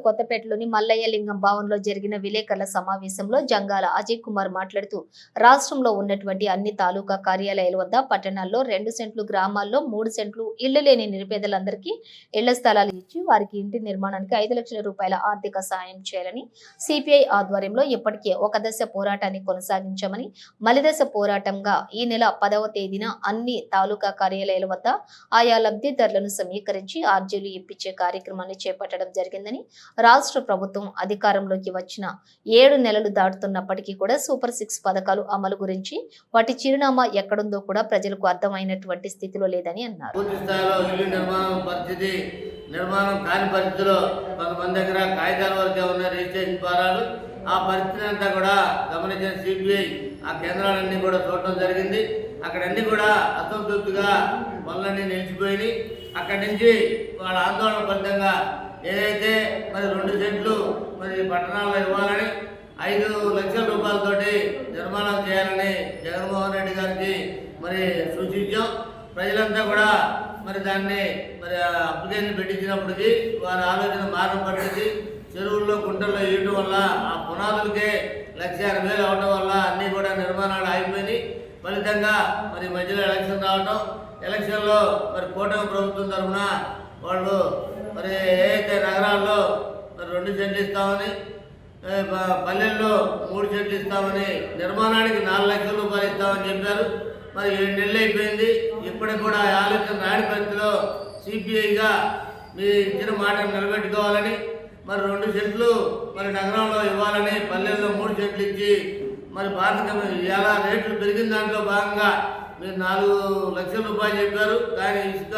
కొత్తపేటలోని మల్లయ్య లింగం భవన్లో జరిగిన విలేకరుల సమావేశంలో జంగాల అజయ్ కుమార్ మాట్లాడుతూ రాష్ట్రంలో ఉన్నటువంటి అన్ని తాలూకా కార్యాలయాల వద్ద పట్టణాల్లో 2 సెంట్లు, గ్రామాల్లో 3 సెంట్లు ఇళ్లు లేని నిరుపేదలందరికీ ఇళ్ల స్థలాలు ఇచ్చి వారికి ఇంటి నిర్మాణానికి 5 లక్షల రూపాయల ఆర్థిక సాయం చేయాలని సిపిఐ ఆధ్వర్యంలో ఇప్పటికే ఒక దశ పోరాటాన్ని కొనసాగించామని, మలిదశ పోరాటంగా ఈ నెల 10వ తేదీన అన్ని తాలూకా కార్యాలయాల వద్ద ఆయా లబ్ధిదారులను సమీకరించి ఆర్జీలు ఇప్పించే కార్యక్రమాన్ని చేపట్టడం జరిగిందని, రాష్ట్ర ప్రభుత్వం అధికారంలోకి వచ్చిన 7 నెలలు దాటుతున్నప్పటికీ కూడా సూపర్ 6 పథకాలు అమలు గురించి వాటి చిరునామా ఎక్కడుందో కూడా ప్రజలకు అర్థమైనటువంటి స్థితిలో లేదని అన్నారు. నిర్మాణం కాని పరిస్థితిలో కొంతమంది దగ్గర కాగితాల వరకే ఉన్న రిజిస్ట్రేషన్ ఫారాలు, ఆ పరిస్థితిని అంతా కూడా గమనించిన సిపిఐ ఆ కేంద్రాలన్నీ కూడా చూడటం జరిగింది. అక్కడన్నీ కూడా అసంతృప్తిగా పనులన్నీ నిలిచిపోయి అక్కడి నుంచి వాళ్ళ ఆందోళన ఫలితంగా ఏదైతే మరి 2 సెంట్లు మరి పట్టణాల్లో ఇవ్వాలని 5 లక్షల రూపాయలతోటి నిర్మాణం చేయాలని జగన్మోహన్ రెడ్డి గారికి మరి సూచించాం. ప్రజలంతా కూడా మరి దాన్ని మరి అప్లికేషన్ పెట్టించినప్పటికీ వారి ఆలోచన మారడం పట్టింది. చెరువుల్లో గుంటల్లో వేయడం వల్ల ఆ పునాదులకే 1,60,000 అవడం వల్ల అన్నీ కూడా నిర్మాణాలు ఆగిపోయినాయి. ఫలితంగా మరి మధ్యలో ఎలక్షన్ రావడం, ఎలక్షన్లో మరి కూటమి ప్రభుత్వం తరఫున వాళ్ళు మరి ఏదైతే నగరాల్లో మరి 2 సెంట్లు ఇస్తామని, పల్లెల్లో 3 సెంట్లు ఇస్తామని, నిర్మాణానికి 4 లక్షల రూపాయలు ఇస్తామని చెప్పారు. మరి 7 నెలలు అయిపోయింది. ఇప్పటికి కూడా ఆలోచన రాని పరిస్థితిలో సిపిఐగా మీ ఇచ్చిన మాటను నిలబెట్టుకోవాలని, మరి 2 సెంట్లు మరి నగరంలో ఇవ్వాలని, పల్లెల్లో 3 సెంట్లు ఇచ్చి మరి భారత ఇలా రేట్లు పెరిగిన దాంట్లో భాగంగా మీరు 4 లక్షల రూపాయలు చెప్పారు. కానీ ఇసుక,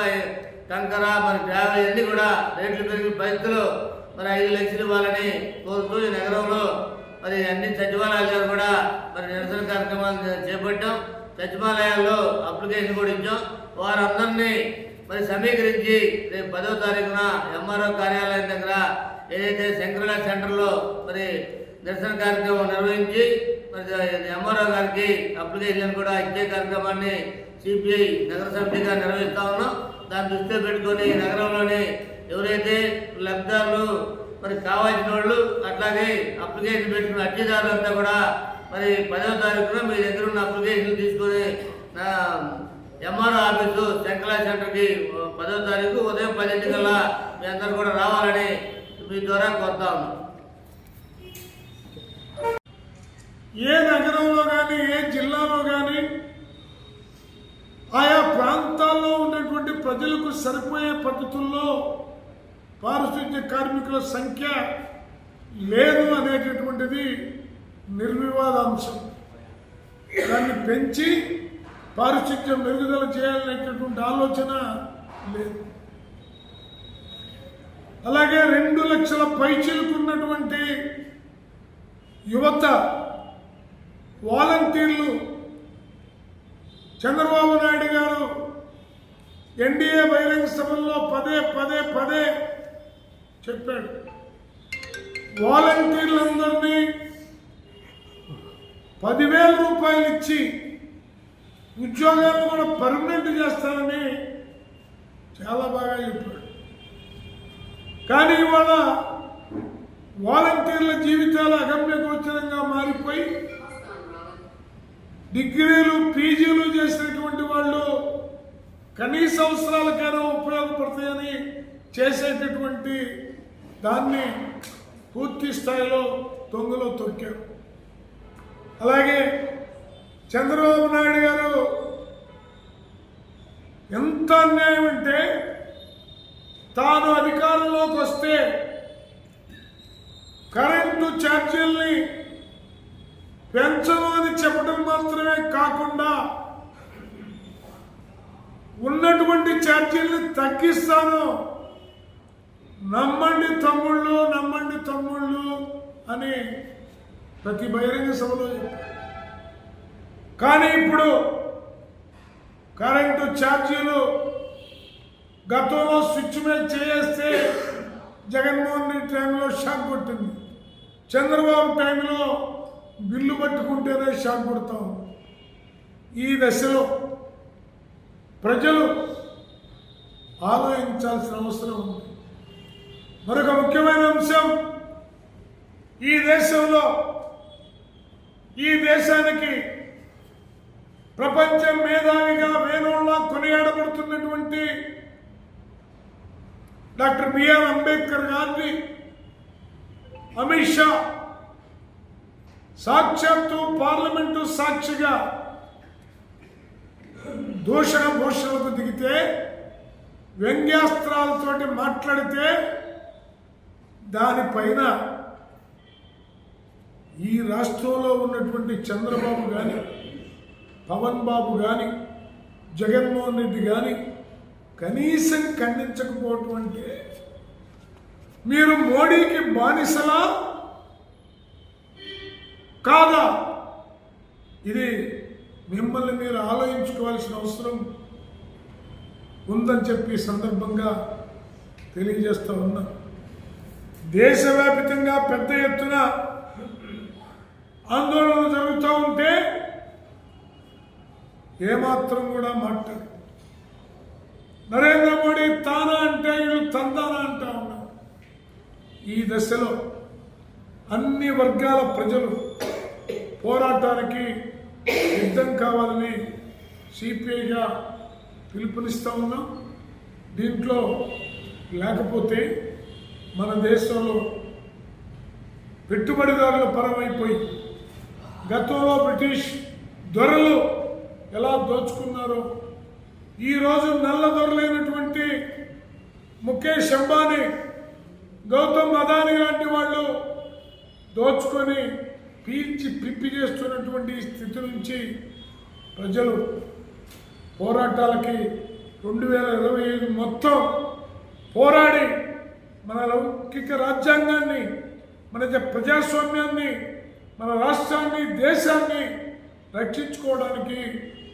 కంకర, మరి గ్రావెల్ అన్నీ కూడా రేట్లు పెరిగిన పరిస్థితిలో మరి 5 లక్షలు ఇవ్వాలని కోరుతూ ఈ నగరంలో మరి అన్ని సచివాలయాలు కూడా మరి నిరసన కార్యక్రమాలు చేపట్టాం. సచివాలయాల్లో అప్లికేషన్ కూడా ఇచ్చాం. వారందరినీ మరి సమీకరించి రేపు 10వ తారీఖున ఎంఆర్ఓ కార్యాలయం దగ్గర ఏదైతే శంకరల సెంటర్లో మరి నిరసన కార్యక్రమం నిర్వహించి మరి ఎంఆర్ఓ గారికి అప్లికేషన్ కూడా ఇచ్చే కార్యక్రమాన్ని సిపిఐ నగర సమితిగా నిర్వహిస్తా ఉన్నాం. దాన్ని దృష్టిలో పెట్టుకొని నగరంలోని ఎవరైతే లబ్ధిదారులు మరి కావాల్సిన వాళ్ళు, అట్లాగే అప్లికేషన్ పెట్టుకున్న అర్జీదారులంతా కూడా మరి 10వ తారీఖున మీ దగ్గర ఉన్న అప్లికేషన్ తీసుకొని ఎంఆర్ఓ ఆఫీసు శంకరల సెంటర్కి 10వ తారీఖు ఉదయం 10 కల్లా మీ అందరూ కూడా రావాలని మీ ద్వారా కోరుతా ఉన్నాం. ఏ నగరంలో కానీ, ఏ జిల్లాలో కానీ ఆయా ప్రాంతాల్లో ఉన్నటువంటి ప్రజలకు సరిపోయే పద్ధతుల్లో పారిశుద్ధ్య కార్మికుల సంఖ్య లేదు అనేటటువంటిది నిర్వివాదాంశం. దాన్ని పెంచి పారిశుద్ధ్యం మెరుగుదల చేయాలనేటటువంటి ఆలోచన లేదు. అలాగే 2 లక్షల పైచిలుకున్నటువంటి యువత వాలంటీర్లు చంద్రబాబు నాయుడు గారు ఎన్డీఏ బహిరంగ సభల్లో పదే చెప్పాడు. వాలంటీర్లందరినీ 10,000 రూపాయలు ఇచ్చి ఉద్యోగాలను కూడా పర్మనెంట్ చేస్తానని చాలా బాగా చెప్పాడు. కానీ ఇవాళ వాలంటీర్ల జీవితాలు అగమ్యగోచరంగా మారిపోయి డిగ్రీలు, పీజీలు చేసినటువంటి వాళ్ళు కనీస అవసరాలకైనా ఉపయోగపడతాయని చేసేటటువంటి దాన్ని పూర్తి స్థాయిలో తొంగలో తొక్కారు. అలాగే చంద్రబాబు నాయుడు గారు ఎంత అన్యాయం అంటే, తాను అధికారంలోకి వస్తే కరెంటు ఛార్జీల్ని పెంచను అని చెప్పడం మాత్రమే కాకుండా ఉన్నటువంటి ఛార్జీల్ని తగ్గిస్తాను, నమ్మండి తమ్ముళ్ళు అని ప్రతి బహిరంగ సభలో చెప్పారు. కానీ ఇప్పుడు కరెంటు ఛార్జీలు గతంలో స్విచ్ మీద చేస్తే జగన్మోహన్ రెడ్డి టైంలో షాక్ కొట్టింది, చంద్రబాబు టైంలో బిల్లు పట్టుకుంటేనే షాక్ కొడతాం. ఈ దశలో ప్రజలు ఆలోచించాల్సిన అవసరం ఉంది. మరొక ముఖ్యమైన అంశం, ఈ దేశానికి ప్రపంచ మేధావిగా వేణోళ్ళ కొనియాడబడుతున్నటువంటి డాక్టర్ బిఆర్ అంబేద్కర్ గారిని అమిత్ షా సాక్షాత్తు పార్లమెంటు సాక్షిగా దూషణ భూషణకు దిగితే, వ్యంగ్యాస్త్రాలతోటి మాట్లాడితే దానిపైన ఈ రాష్ట్రంలో ఉన్నటువంటి చంద్రబాబు కానీ, పవన్ బాబు కానీ, జగన్మోహన్ రెడ్డి కానీ కనీసం ఖండించకపోవటం అంటే మీరు మోడీకి బానిసలా కాదా? ఇది మిమ్మల్ని మీరు ఆలోచించుకోవాల్సిన అవసరం ఉందని చెప్పి సందర్భంగా తెలియజేస్తూ ఉన్నా. దేశవ్యాప్తంగా పెద్ద ఎత్తున ఆందోళనలు జరుగుతూ ఉంటే ఏమాత్రం కూడా మాట్లాడు. నరేంద్ర మోడీ తానా అంటే వీళ్ళు తందానా అంటా ఉన్నారు. ఈ దశలో అన్ని వర్గాల ప్రజలు పోరాటానికి సిద్ధం కావాలని సిపిఐగా పిలుపునిస్తూ ఉన్నాం. దీంట్లో లేకపోతే మన దేశంలో పెట్టుబడిదారుల పరమైపోయి గతంలో బ్రిటిష్ దొరలు ఎలా దోచుకున్నారో ఈరోజు నల్ల దొరలైనటువంటి ముఖేష్ అంబానీ, గౌతమ్ అదానీ లాంటి వాళ్ళు దోచుకొని పీల్చి పిప్పి చేస్తున్నటువంటి స్థితి నుంచి ప్రజలు పోరాటాలకి 2025 మొత్తం పోరాడి మన లౌకిక రాజ్యాంగాన్ని, మన ప్రజాస్వామ్యాన్ని, మన రాష్ట్రాన్ని, దేశాన్ని రక్షించుకోవడానికి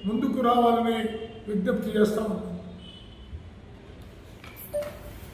ముందుకు రావాలని విజ్ఞప్తి చేస్తాము.